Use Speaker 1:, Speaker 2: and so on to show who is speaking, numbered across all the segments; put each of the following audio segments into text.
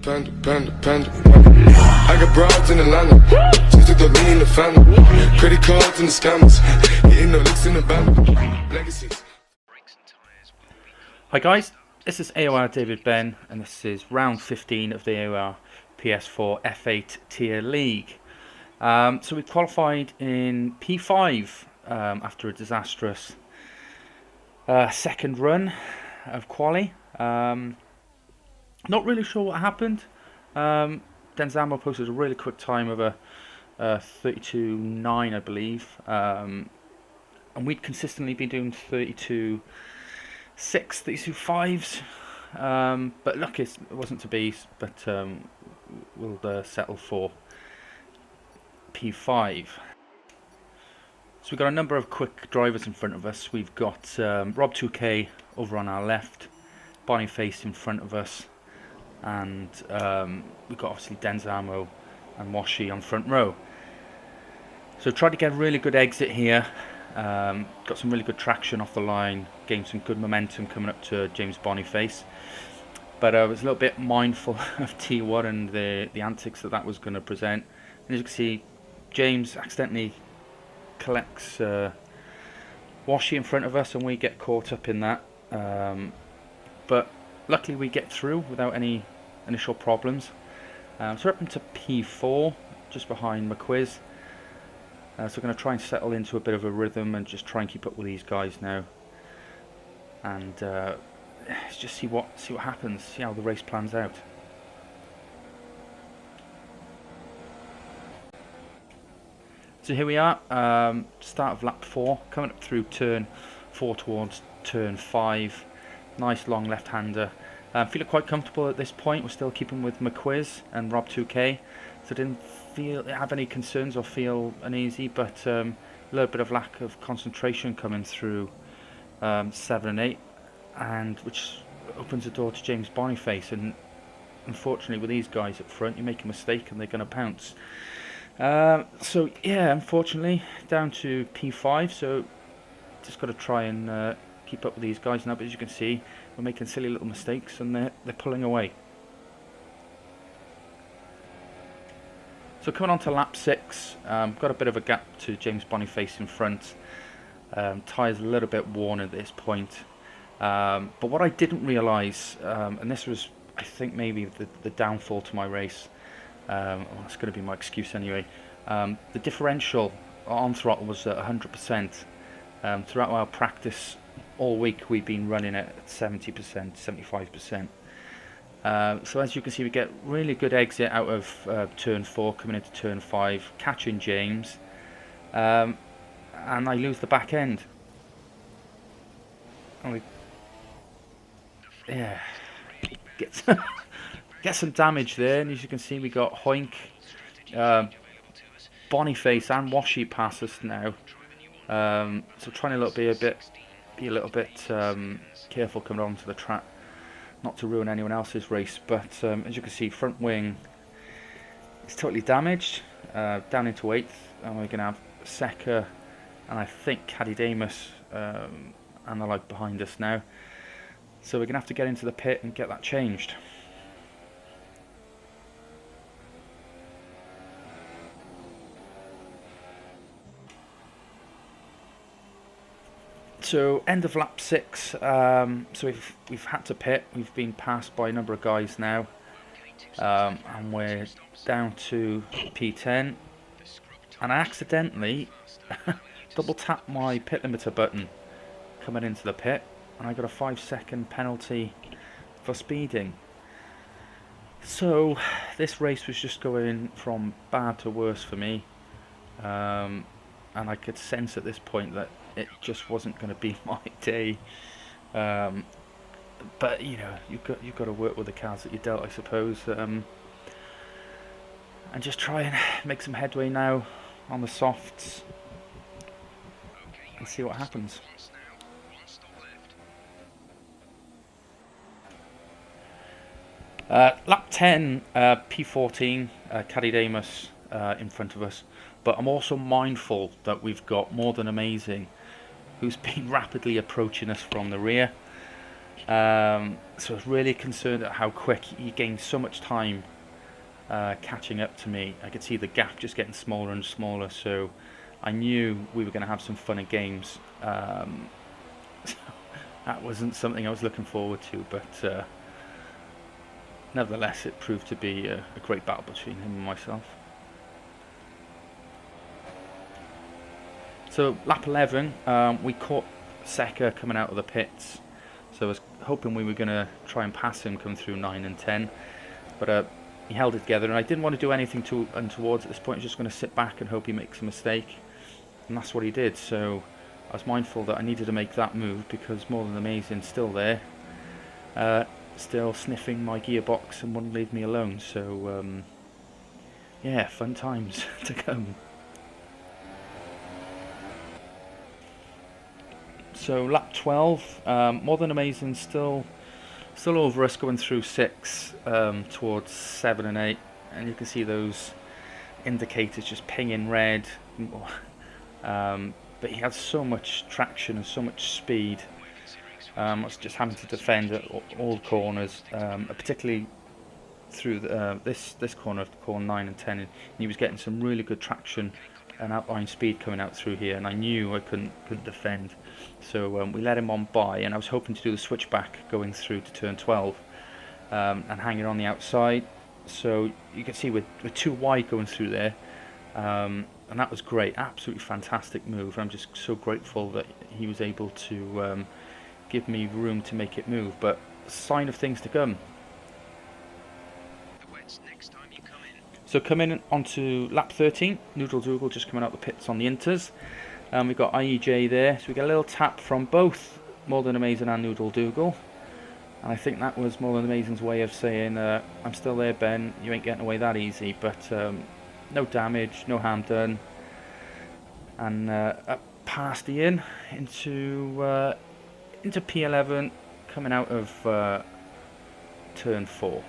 Speaker 1: Panda. I got broads in Atlanta. Just took the lean in the family. Credit cards and the scammers. Getting no licks in the band. Legacies.
Speaker 2: Hi guys, this is AOR David Ben, and this is round 15 of the AOR PS4 F8 tier league. So we qualified in P5 after a disastrous second run of quali. Not really sure what happened. Denzamo posted a really quick time of a 32.9, I believe, and we'd consistently been doing 32.6, 32.5s, but look, it wasn't to be. But we'll settle for P5. So we've got a number of quick drivers in front of us. We've got Rob2K over on our left, Boniface in front of us, and we've got obviously Denzamo and Washi on front row. So tried to get a really good exit here. Got some really good traction off the line, gained some good momentum coming up to James Boniface. But I was a little bit mindful of T1 and the antics that was going to present. And as you can see, James accidentally collects Washi in front of us, and we get caught up in that. But luckily we get through without any initial problems. So we're up into P4, just behind McQuiz. So we're going to try and settle into a bit of a rhythm and just try and keep up with these guys now. And just see what happens, see how the race plans out. So here we are, start of lap 4, coming up through turn 4 towards turn 5. Nice long left-hander. Feeling quite comfortable at this point. We're still keeping with McQuiz and Rob2K, so didn't have any concerns or feel uneasy, but a little bit of lack of concentration coming through 7 and 8, and which opens the door to James Boniface. And unfortunately with these guys up front, you make a mistake and they're going to pounce. So yeah, unfortunately down to P5, so just got to try and keep up with these guys now. But as you can see, we're making silly little mistakes and they're pulling away. So coming on to lap 6, got a bit of a gap to James Boniface in front. Tyres a little bit worn at this point. But what I didn't realise, and this was, I think, maybe the downfall to my race, well, that's going to be my excuse anyway, the differential on throttle was at 100%. Throughout our practice all week we've been running at 70%, 75%. So as you can see, we get really good exit out of turn 4 coming into turn 5, catching James, and I lose the back end. And we get some damage there, and as you can see, we got Hoink, Boniface and Washi pass us now. So trying to be a little bit careful coming onto the track, not to ruin anyone else's race. But as you can see, front wing is totally damaged, down into 8th, and we're going to have Seka and I think Cadidamus and the like behind us now. So we're going to have to get into the pit and get that changed. So end of lap 6. So we've had to pit. We've been passed by a number of guys now, and we're down to P10. And I accidentally double tapped my pit limiter button coming into the pit, and I got a 5-second penalty for speeding. So this race was just going from bad to worse for me, and I could sense at this point that it just wasn't going to be my day. But you know, you've got to work with the cards that you're dealt, I suppose, and just try and make some headway now on the softs and see what happens. Lap 10, P14, Cadidamus in front of us, but I'm also mindful that we've got More Than Amazing, who's been rapidly approaching us from the rear. So I was really concerned at how quick he gained so much time catching up to me. I could see the gap just getting smaller and smaller, so I knew we were going to have some fun and games. So that wasn't something I was looking forward to, but nevertheless it proved to be a great battle between him and myself. So lap 11, we caught Seca coming out of the pits, so I was hoping we were going to try and pass him coming through 9 and 10, but he held it together, and I didn't want to do anything untoward at this point. I was just going to sit back and hope he makes a mistake, and that's what he did. So I was mindful that I needed to make that move because More Than Amazing's still there, still sniffing my gearbox and wouldn't leave me alone. So yeah, fun times to come. So lap 12, More Than Amazing still over us, going through 6 towards 7 and 8, and you can see those indicators just pinging red. But he had so much traction and so much speed. I was just having to defend at all corners, particularly through this corner, corner 9 and 10, and he was getting some really good traction and outline speed coming out through here, and I knew I couldn't defend. So we let him on by, and I was hoping to do the switchback going through to turn 12 and hanging on the outside. So you can see we're too wide going through there, and that was great, absolutely fantastic move. I'm just so grateful that he was able to give me room to make it move, but sign of things to come. So coming onto lap 13, Noodle Dougal just coming out the pits on the inters. We've got IEJ there, so we get a little tap from both More Than Amazing and Noodle Dougal. And I think that was More Than Amazing's way of saying, I'm still there, Ben, you ain't getting away that easy. But no damage, no harm done. And up past Ian into P11, coming out of turn 4.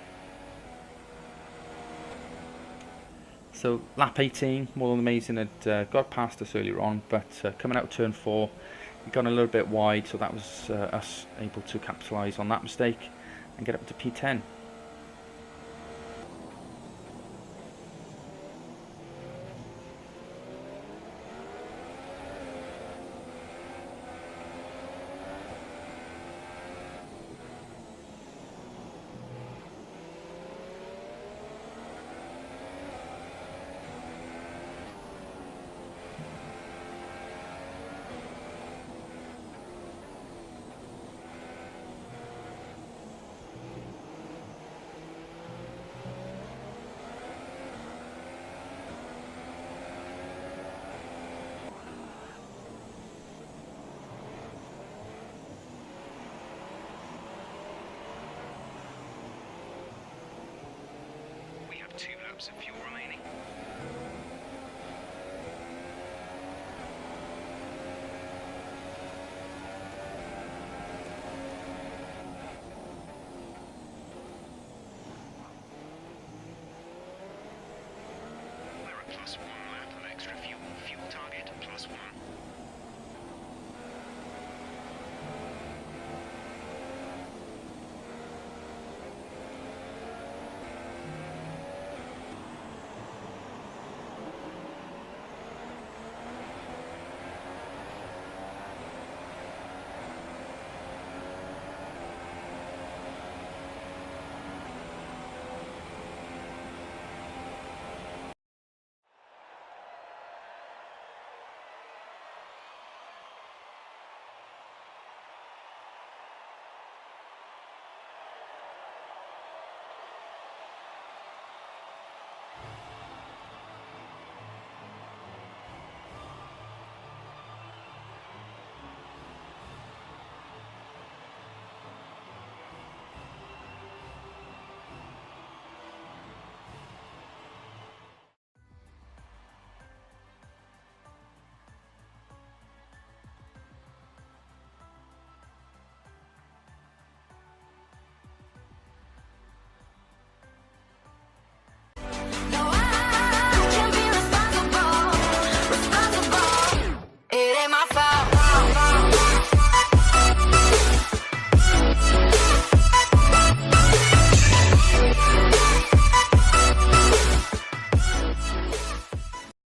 Speaker 2: So lap 18, More Than Amazing had got past us earlier on, but coming out of turn 4, we got a little bit wide, so that was us able to capitalise on that mistake and get up to P10.
Speaker 3: Of fuel remaining. We're at +1 lap of extra fuel. Fuel target +1.